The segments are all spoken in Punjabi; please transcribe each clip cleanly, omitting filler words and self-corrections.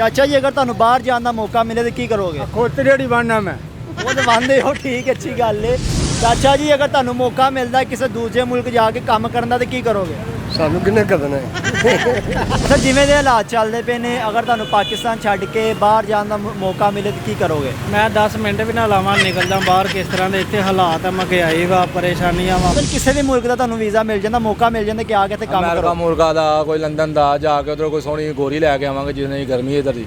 ਚਾਚਾ ਜੀ ਅਗਰ ਤੁਹਾਨੂੰ ਬਾਹਰ ਜਾਣ ਦਾ ਮੌਕਾ ਮਿਲੇ ਤਾਂ ਕੀ ਕਰੋਗੇ? ਖੋਤਰੀ ਜਿਹੜੀ ਬਣਨਾ ਮੈਂ ਉਹ ਤਾਂ ਮੰਨਦੇ ਹੋ, ਠੀਕ ਅੱਛੀ ਗੱਲ ਏ। ਚਾਚਾ ਜੀ ਅਗਰ ਤੁਹਾਨੂੰ ਮੌਕਾ ਮਿਲਦਾ ਕਿਸੇ ਦੂਜੇ ਮੁਲਕ ਜਾ ਕੇ ਕੰਮ ਕਰਨ ਦਾ ਤਾਂ ਕੀ ਕਰੋਗੇ? ਸਾਨੂੰ ਕਿੰਨੇ ਕਰਨਾ ਹੈ। ਸਰ ਜਿਵੇਂ ਦੇ ਹਾਲਾਤ ਚੱਲਦੇ ਪਏ ਨੇ, ਅਗਰ ਤੁਹਾਨੂੰ ਪਾਕਿਸਤਾਨ ਛੱਡ ਕੇ ਬਾਹਰ ਜਾਣ ਦਾ ਮੌਕਾ ਮਿਲੇ ਤਾਂ ਕੀ ਕਰੋਗੇ? ਮੈਂ 10 ਮਿੰਟ ਵੀ ਨਾ ਲਾਵਾਂ ਨਿਕਲਦਾ ਬਾਹਰ। ਕਿਸ ਤਰ੍ਹਾਂ ਦੇ ਇੱਥੇ ਹਾਲਾਤ ਆ, ਮਹਿੰਗਾਈ ਵਾ, ਪਰੇਸ਼ਾਨੀਆਂ ਵਾ। ਸਰ ਕਿਸੇ ਵੀ ਮੁਲਕ ਦਾ ਤੁਹਾਨੂੰ ਵੀਜ਼ਾ ਮਿਲ ਜਾਂਦਾ, ਮੌਕਾ ਮਿਲ ਜਾਂਦਾ ਕਿ ਆ ਕੇ ਤੇ ਕੰਮ ਅਮਰੀਕਾ ਕਰੋ, ਮੁਲਕਾ ਦਾ, ਕੋਈ ਲੰਦਨ ਦਾ, ਜਾ ਕੇ ਉਧਰ ਕੋਈ ਸੋਹਣੀ ਗੋਰੀ ਲੈ ਕੇ ਆਵਾਂਗੇ ਜਿਸ ਨੇ ਗਰਮੀ ਇੱਧਰ ਦੀ।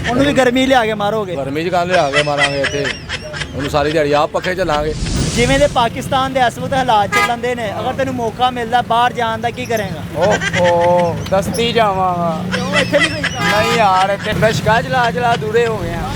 ਉਹਨੂੰ ਵੀ ਗਰਮੀ ਲਿਆ ਕੇ ਮਾਰੋਗੇ? ਗਰਮੀ 'ਚ ਕੰਨ ਲਿਆ ਕੇ ਮਾਰਾਂਗੇ ਇੱਥੇ ਉਹਨੂੰ ਸਾਰੀ ਦਿਹਾੜੀ ਆਪ ਪੱਖੇ ਚੱਲਾਂਗੇ। ਜਿਵੇਂ ਦੇ ਪਾਕਿਸਤਾਨ ਦੇ ਇਸ ਵਕਤ ਹਾਲਾਤ ਚੱਲਦੇ ਨੇ, ਅਗਰ ਤੈਨੂੰ ਮੌਕਾ ਮਿਲਦਾ ਬਾਹਰ ਜਾਣ ਦਾ ਕੀ ਕਰੇਗਾ? ਓਹੋ ਦਸਤੀ ਜਾਵਾਂਗਾ। ਉਹ ਇੱਥੇ ਨਹੀਂ ਨਹੀਂ ਯਾਰ, ਇੱਥੇ ਦਸ਼ਕਾ ਚਲਾ ਦੂਰੇ ਹੋ ਗਏ ਆ।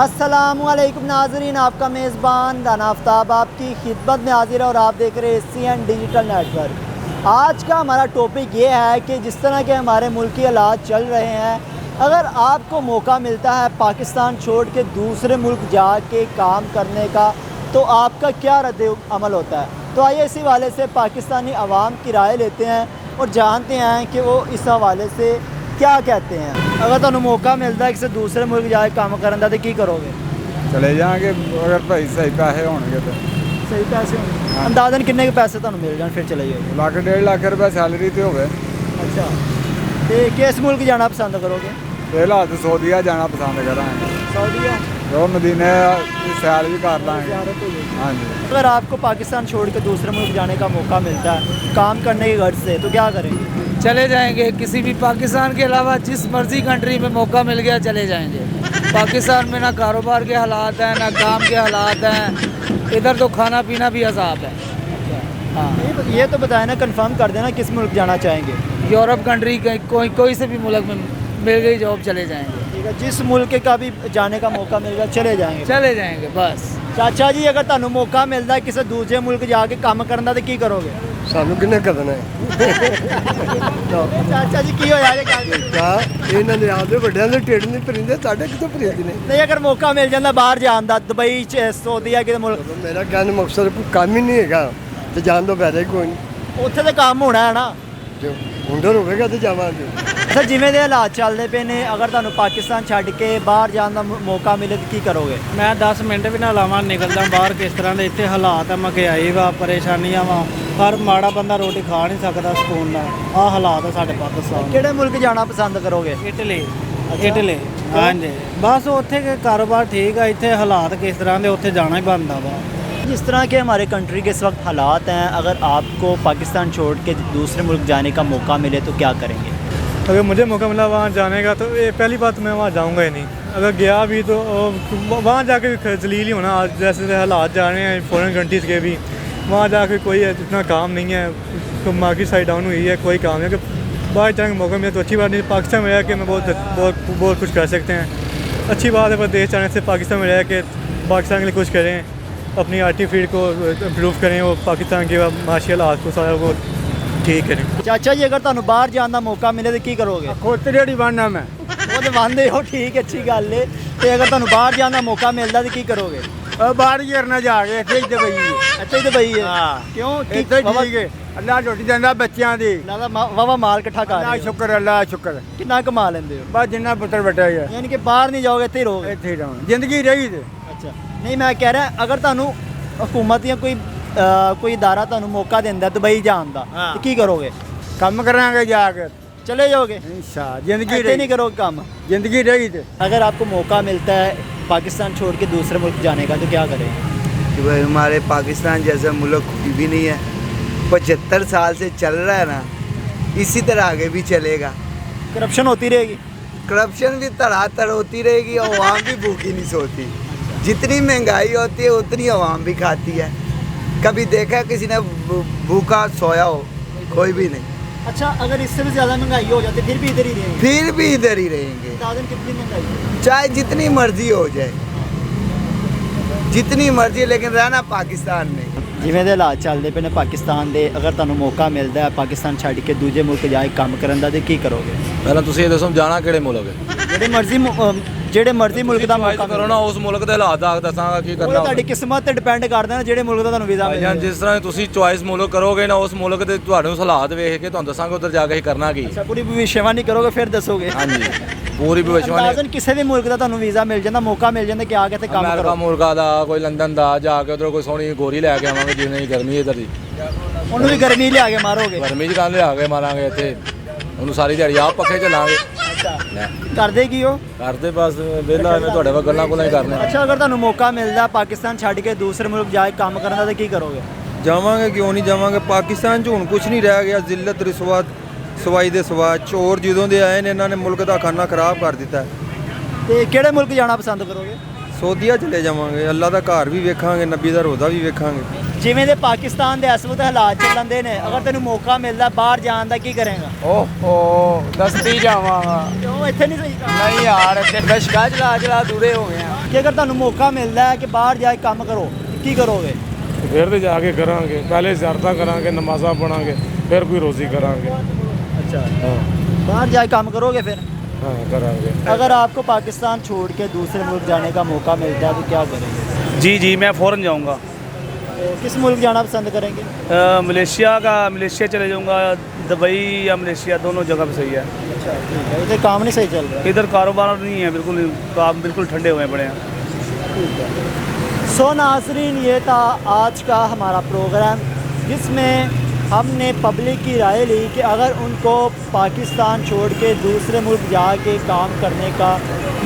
अस्सलामुअलैकुम नाज़रीन, आपका मेज़बान राना आफ्ताब आपकी खिदमत में हाजिर है और आप देख रहे हैं ACN डिजिटल नेटवर्क। आज का हमारा टॉपिक ये है कि जिस तरह के हमारे मुल्की हालात चल रहे हैं, अगर आपको मौका मिलता है पाकिस्तान छोड़ के दूसरे मुल्क जा के काम करने का, तो आपका क्या रद्द-ए-अमल होता है? तो आइए इसी हवाले से पाकिस्तानी अवाम की राय लेते हैं और जानते हैं कि वो इस हवाले से क्या कहते हैं। अगर ਤੁਹਾਨੂੰ ਮੌਕਾ ਮਿਲਦਾ ਕਿਸੇ ਦੂਸਰੇ ਮੁਲਕ ਜਾ ਕੇ ਕੰਮ ਕਰਨ ਦਾ ਤੇ ਕੀ ਕਰੋਗੇ? ਚਲੇ ਜਾਾਂਗੇ ਅਗਰ ਭਾਈ ਸਹੀ ਪੈਸੇ ਹੋਣਗੇ ਤਾਂ। ਸਹੀ ਪੈਸੇ ਹੋਣ ਅੰਦਾਜ਼ਨ ਕਿੰਨੇ ਕੁ ਪੈਸੇ ਤੁਹਾਨੂੰ ਮਿਲ ਜਾਣ ਫਿਰ ਚਲੇ ਜਾਓਗੇ? ਲੱਖ 1.5 ਲੱਖ ਰੁਪਏ ਸੈਲਰੀ ਤੇ ਹੋਵੇ। ਅੱਛਾ, ਤੇ ਕਿਸ ਮੁਲਕ ਜਾਣਾ ਪਸੰਦ ਕਰੋਗੇ? ਫਿਲਹਾਲ ਤਾਂ ਸਊਦੀਆ ਜਾਣਾ ਪਸੰਦ ਕਰਾਂਗੇ। सऊदीया? ਉਹ ਮਦੀਨੇ ਦੀ ਸੈਰ ਵੀ ਕਰ ਲਾਂਗੇ। ਹਾਂਜੀ। अगर आपको पाकिस्तान छोड़ के दूसरे मुल्क जाने का मौका मिलता है काम करने की गर्ज से, तो क्या करेंगे? चले जाएंगे किसी भी पाकिस्तान के अलावा जिस मर्जी कंट्री में मौका मिल गया चले जाएंगे। पाकिस्तान में ना कारोबार के हालात हैं, ना काम के हालात हैं। इधर तो खाना पीना भी अजाब है। हाँ, ये तो बताए ना, कंफर्म कर देना किस मुल्क जाना चाहेंगे। यूरोप कंट्री कोई से भी मुल्क में मिल गई जॉब चले जाएंगे। ठीक है, जिस मुल्क का भी जाने का मौका मिलेगा चले जाएंगे। चले जाएंगे बस। ਚਾਚਾ ਜੀ ਅਗਰ ਤੁਹਾਨੂੰ ਮੌਕਾ ਮਿਲਦਾ ਕਿਸੇ ਦੂਜੇ ਮੁਲਕ ਜਾ ਕੇ ਕੰਮ ਕਰਨ ਦਾ ਤੇ ਕੀ ਕਰੋਗੇ? ਸਾਨੂੰ ਕਿੰਨੇ ਕਰਨਾ ਹੈ। ਚਾਚਾ ਜੀ ਕੀ ਹੋਇਆ ਜੇ ਗੱਲ? ਇਹਨਾਂ ਦੇ ਆਪਦੇ ਵੱਡਿਆਂ ਦੇ ਢਿੱਡ ਨਹੀਂ ਭਰਿੰਦੇ, ਸਾਡੇ ਕਿੱਥੋਂ ਭਰਿੰਦੇ ਨੇ? ਨਹੀਂ ਅਗਰ ਮੌਕਾ ਮਿਲ ਜਾਂਦਾ ਬਾਹਰ ਜਾਣ ਦਾ, ਦੁਬਈ ਚ, ਸਊਦੀਆ ਕਿਤੇ ਮੁਲਕ, ਮੇਰਾ ਕਹਿਣ ਦਾ ਮਕਸਦ ਕੋਈ ਕੰਮ ਹੀ ਨਹੀਂ ਹੈਗਾ ਤੇ ਜਾਣ ਤੋਂ ਫਾਇਦਾ ਹੀ ਕੋਈ ਨਹੀਂ। ਉੱਥੇ ਤੇ ਕੰਮ ਹੋਣਾ ਹੈ ਨਾ। ਜੇ ਹੁੰਡਰ ਹੋਵੇਗਾ ਤੇ ਜਾਵਾਂਗੇ। ਸਰ ਜਿਵੇਂ ਦੇ ਹਾਲਾਤ ਚੱਲਦੇ ਪਏ ਨੇ, ਅਗਰ ਤੁਹਾਨੂੰ ਪਾਕਿਸਤਾਨ ਛੱਡ ਕੇ ਬਾਹਰ ਜਾਣ ਦਾ ਮੌਕਾ ਮਿਲੇ ਤਾਂ ਕੀ ਕਰੋਗੇ? ਮੈਂ 10 ਮਿੰਟ ਵੀ ਨਾ ਲਾਵਾਂ ਨਿਕਲਦਾ ਬਾਹਰ। ਕਿਸ ਤਰ੍ਹਾਂ ਦੇ ਇੱਥੇ ਹਾਲਾਤ ਆ, ਮਹਿੰਗਾਈ ਵਾ, ਪਰੇਸ਼ਾਨੀਆਂ ਵਾ। ਹਰ ਮਾੜਾ ਬੰਦਾ ਰੋਟੀ ਖਾ ਨਹੀਂ ਸਕਦਾ ਸਕੂਨ ਨਾਲ। ਆਹ ਹਾਲਾਤ ਆ ਸਾਡੇ ਪਾਕਿਸਤਾਨ। ਕਿਹੜੇ ਮੁਲਕ ਜਾਣਾ ਪਸੰਦ ਕਰੋਗੇ? ਇਟਲੀ। ਹਾਂਜੀ, ਬਸ ਉੱਥੇ के कारोबार ठीक है। ਇੱਥੇ ਹਾਲਾਤ ਕਿਸ ਤਰ੍ਹਾਂ ਦੇ, ਉੱਥੇ ਜਾਣਾ ਹੀ ਬਣਦਾ ਵਾ। जिस तरह के हमारे कंट्री के इस वक्त हालात हैं, अगर आपको पाकिस्तान छोड़ के दूसरे मुल्क जाने का मौका मिले तो क्या करेंगे? अगर मुझे मौका मिला वहाँ जाने का, तो ये पहली बात मैं वहाँ जाऊँगा ही नहीं। अगर गया भी तो वहाँ जाके भी जलील ही होना। आज जैसे हालात जा रहे हैं फॉरेन कंट्रीज़ के भी, वहाँ जाके कोई इतना काम नहीं है, तो मार्केट साइड डाउन हुई है, कोई काम नहीं। अगर बाहर जाने का मौका मिले तो अच्छी बात नहीं। पाकिस्तान में रह के मैं बहुत कुछ कर सकते हैं। अच्छी बात है प्रदेश जाने से। पाकिस्तान में रह के पाकिस्तान के लिए कुछ करें, अपनी आर्टी फील्ड को इम्प्रूव करें, वो पाकिस्तान के माशी हालात को सारा वो ठीक करें। ਚਾਚਾ ਜੀ ਅਗਰ ਤੁਹਾਨੂੰ ਬਾਹਰ ਜਾਣ ਦਾ ਮੌਕਾ ਮਿਲੇ ਤਾਂ ਕੀ ਕਰੋਗੇ? ਖੋਤਰੀ ਜਿਹੜੀ ਬਣਨਾ ਮੈਂ ਉਹ ਤਾਂ ਮੰਨਦੇ ਹੋ, ਠੀਕ ਅੱਛੀ ਗੱਲ ਏ। ਤੇ ਅਗਰ ਤੁਹਾਨੂੰ ਬਾਹਰ ਜਾਣ ਦਾ ਮੌਕਾ ਮਿਲਦਾ ਤਾਂ ਕੀ ਕਰੋਗੇ? ਬਾਹਰ ਹੀ ਕਰਨਾ ਜਾ ਕੇ ਇੱਥੇ ਹੀ ਦੁਬਈ ਇੱਥੇ ਹੀ ਦੁਬਈ ਹੈ? ਹਾਂ। ਕਿਉਂ? ਇੱਥੇ ਠੀਕ ਹੈ। ਅੱਲਾ ਰੋਟੀ ਦਿੰਦਾ ਬੱਚਿਆਂ ਦੀ। ਨਾ ਵਾਵਾ ਮਾਲ ਇਕੱਠਾ ਕਰ ਅੱਲਾ ਰਹੇ ਹੋ। ਸ਼ੁਕਰ, ਅੱਲਾ ਸ਼ੁਕਰ। ਕਿੰਨਾ ਕਮਾ ਲੈਂਦੇ ਹੋ? ਬਸ ਜਿੰਨਾ ਪੁੱਤਰ ਵੱਡਾ ਹੈ ਯਾਨੀ ਕਿ ਬਾਹਰ ਨਹੀਂ ਜਾਓਗੇ, ਇੱਥੇ ਹੀ ਰਹੋਗੇ? ਇੱਥੇ ਹੀ ਰਹਾਂ, ਜ਼ਿੰਦਗੀ ਰਹੀ ਤੇ। ਅੱਛਾ, ਨਹੀਂ ਮੈਂ ਕਹਿ ਰਿਹਾ ਅਗਰ ਤੁਹਾਨੂੰ ਹਕੂਮਤ ਜਾਂ ਕੋਈ ਅਦਾਰਾ ਤੁਹਾਨੂੰ ਮੌਕਾ ਦਿੰਦਾ ਦੁਬਈ ਜਾਣ ਦਾ ਤਾਂ ਕੀ ਕਰੋਗੇ? ਕੰਮ ਕਰਾਂਗੇ ਜਾ ਕੇ। चले जाओगे? इंशाअल्लाह जिंदगी ऐसे नहीं करोगे काम? जिंदगी रही थे। अगर आपको मौका मिलता है पाकिस्तान छोड़ के दूसरे मुल्क जाने का तो क्या करें? कि भाई हमारे पाकिस्तान जैसा मुल्क कोई भी नहीं है। 75 साल से चल रहा है ना, इसी तरह आगे भी चलेगा। करप्शन होती रहेगी? करप्शन भी तड़ातड़ होती रहेगी और अवाम भी भूखी नहीं सोती। जितनी महंगाई होती है उतनी अवाम भी खाती है। कभी देखा किसी ने भूखा सोया हो? कोई भी नहीं। अच्छा, अगर इससे भी ज़्यादा महंगाई हो जाती फिर भी इधर ही रहेंगे? फिर भी इधर ही रहेंगे, दादन कितनी महंगाई? चाहे जितनी मर्जी हो जाए, जितनी मर्जी, लेकिन रहना पाकिस्तान में। ਜਿਵੇਂ ਦੇ ਹਾਲਾਤ ਚੱਲਦੇ ਪਏ ਨੇ ਪਾਕਿਸਤਾਨ ਦੇ, ਅਗਰ ਤੁਹਾਨੂੰ ਮੌਕਾ ਮਿਲਦਾ ਹੈ ਪਾਕਿਸਤਾਨ ਛੱਡ ਕੇ ਦੂਜੇ ਮੁਲਕ ਜਾ ਕੇ ਕੰਮ ਕਰਨ ਦਾ ਤੇ ਕੀ ਕਰੋਗੇ? ਪਹਿਲਾਂ ਤੁਸੀਂ ਇਹ ਦੱਸੋ ਜਾਣਾ ਕਿਹੜੇ ਮੁਲਕ ਹੈ? ਜਿਹੜੇ ਮਰਜ਼ੀ ਜਿਹੜੇ ਮਰਜ਼ੀ ਮੁਲਕ ਦਾ ਮੌਕਾ ਕਰੋ ਨਾ ਉਸ ਮੁਲਕ ਦੇ ਹਾਲਾਤ ਦਾ ਦੱਸਾਂਗਾ ਕੀ ਉਹ ਕਰਨਾ ਤੁਹਾਡੀ ਕਿਸਮਤ ਤੇ ਡਿਪੈਂਡ ਕਰਦਾ ਨਾ ਜਿਹੜੇ ਮੁਲਕ ਦਾ ਤੁਹਾਨੂੰ ਵੀਜ਼ਾ ਭਾਈਜਾਨ ਮਿਲੇ। ਜਿਸ ਤਰ੍ਹਾਂ ਤੁਸੀਂ ਚੁਆਇਸ ਮੁਲਕ ਕਰੋਗੇ ਨਾ ਉਸ ਮੁਲਕ ਦੇ ਤੁਹਾਨੂੰ ਹਾਲਾਤ ਵੇਖ ਕੇ ਤੁਹਾਨੂੰ ਦੱਸਾਂਗੇ ਉੱਧਰ ਜਾ ਕੇ ਅਸੀਂ ਕਰਨਾ ਕੀ। ਅੱਛਾ, ਪੂਰੀ ਭਵਿੱਖਬਾਣੀ ਕਰੋਗੇ ਫਿਰ ਦੱਸੋਗੇ। ਹਾਂਜੀ ਪੂਰੀ ਭਵਿੱਖਬਾਣੀ। ਅੰਦਾਜ਼ਨ ਕਿਸੇ ਵੀ ਮੁਲਕ ਦਾ ਤੁਹਾਨੂੰ ਵੀਜ਼ਾ ਮਿਲ ਜਾਂਦਾ, ਮੌਕਾ ਮਿਲ ਜਾਂਦਾ ਕਿ ਆ ਕੇ ਇੱਥੇ ਕੰਮ ਅਮਰੀਕਾ ਕਰੋ, ਮੁਲਕਾਂ ਦਾ, ਕੋਈ ਲੰਦਨ ਦਾ, ਜਾ ਕੇ ਉੱਧਰ ਕੋਈ ਸੋਹਣੀ ਗੋਰੀ ਲੈ ਕੇ ਆਵਾਂਗੇ ਜਿੰਨੀ ਗਰਮੀ ਇੱਧਰ ਦੀ। ਉਹਨੂੰ ਵੀ ਗਰਮੀ ਲਿਆ ਕੇ ਮਾਰੋਗੇ। ਗਰਮੀ 'ਚ ਕੰਨ ਲਿਆ ਕੇ ਮਾਰਾਂਗੇ ਇੱਥੇ ਉਹਨੂੰ ਸਾਰੀ ਦਿਹਾੜੀ ਆਪ ਪੱਖੇ ਚੱਲਾਂਗੇ। ਅੱਛਾ, ਕਰਦੇ ਕੀ ਹੋ? ਕਰਦੇ ਬਸ ਵਿਹਲਾ ਐਵੇਂ ਤੁਹਾਡੇ ਵੱਲ ਗੱਲਾਂ ਗੁੱਲਾਂ ਹੀ ਕਰਨੇ। ਅੱਛਾ, ਅਗਰ ਤੁਹਾਨੂੰ ਮੌਕਾ ਮਿਲਦਾ ਪਾਕਿਸਤਾਨ ਛੱਡ ਕੇ ਦੂਸਰੇ ਮੁਲਕ ਜਾ ਕੇ ਕੰਮ ਕਰਨ ਦਾ ਤਾਂ ਕੀ ਕਰੋਗੇ? ਜਾਵਾਂਗੇ, ਕਿਉਂ ਨਹੀਂ ਜਾਵਾਂਗੇ। ਪਾਕਿਸਤਾਨ 'ਚ ਹੁਣ ਕੁਝ ਨਹੀਂ ਰਹਿ ਗਿਆ, ਜ਼ਿਲਤ ਰਿਸ਼ਵਤ ਸਵਾਈ ਦੇ ਸਵਾ। ਚੋਰ ਜਦੋਂ ਦੇ ਆਏ ਨੇ ਇਹਨਾਂ ਨੇ ਮੁਲਕ ਦਾ ਖਾਨਾ ਖਰਾਬ ਕਰ ਦਿੱਤਾ ਹੈ। ਤੇ ਕਿਹੜੇ ਮੁਲਕ ਜਾਣਾ ਪਸੰਦ ਕਰੋਗੇ? ਸਊਦੀਆ ਚਲੇ ਜਾਵਾਂਗੇ, ਅੱਲਾ ਦਾ ਘਰ ਵੀ ਵੇਖਾਂਗੇ, ਨਬੀ ਦਾ ਰੋਜ਼ਾ ਵੀ ਵੇਖਾਂਗੇ। ਜਿਵੇਂ ਦੇ ਪਾਕਿਸਤਾਨ ਦੇ ਇਸ ਵਕਤ ਹਾਲਾਤ ਚੱਲਦੇ ਨੇ, ਅਗਰ ਤੈਨੂੰ ਮੌਕਾ ਮਿਲਦਾ ਬਾਹਰ ਜਾਣ ਦਾ ਕੀ ਕਰੇਗਾ? ਓਹੋ ਦਸਤੀ ਜਾਵਾਂਗਾ। ਕਿਉਂ ਇੱਥੇ ਨਹੀਂ ਸਹੀ ਕੰਮ? ਨਹੀਂ ਯਾਰ ਇੱਥੇ ਦਸ਼ਕਾ ਚਲਾ ਦੂਰੇ ਹੋ ਗਏ ਆ। ਕਿ ਅਗਰ ਤੁਹਾਨੂੰ ਮੌਕਾ ਮਿਲਦਾ ਹੈ ਕਿ ਬਾਹਰ ਜਾ ਕੇ ਕੰਮ ਕਰੋ, ਕੀ ਕਰੋਗੇ? ਫਿਰ ਤੇ ਜਾ ਕੇ ਕਰਾਂਗੇ, ਪਹਿਲੇ ਜ਼ਰਤਾ ਕਰਾਂਗੇ, ਨਮਾਜ਼ਾਂ ਪੜਾਂਗੇ, ਫਿਰ ਕੋਈ ਰੋਜ਼ੀ ਕਰਾਂਗੇ। अच्छा, हाँ बाहर जाके काम करोगे फिर? हाँ करांगे। अगर आपको पाकिस्तान छोड़ के दूसरे मुल्क जाने का मौका मिलता है तो क्या करेंगे? जी जी मैं फ़ौरन जाऊंगा। तो किस मुल्क जाना पसंद करेंगे? मलेशिया चले जाऊंगा, दुबई या मलेशिया दोनों जगह पे सही है। अच्छा ठीक है, इधर काम नहीं सही चल रहा है। इधर कारोबार नहीं है, बिल्कुल काम बिल्कुल ठंडे हुए पड़े हैं। सो नाजरीन, ये था आज का हमारा प्रोग्राम जिसमें हमने पब्लिक की राय ली कि अगर उनको पाकिस्तान छोड़ के दूसरे मुल्क जाके काम करने का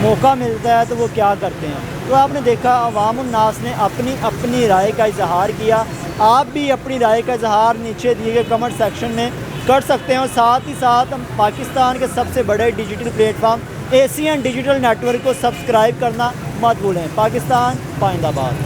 मौका मिलता है तो वो क्या करते हैं। तो आपने देखा अवामुन्नास ने अपनी अपनी राय का इजहार किया। आप भी अपनी राय का इजहार नीचे दिए गए कमेंट सेक्शन में कर सकते हैं। और साथ ही साथ हम पाकिस्तान के सबसे बड़े digital platform Asian digital network को सब्सक्राइब करना मत भूलें। पाकिस्तान पाइंदाबाद।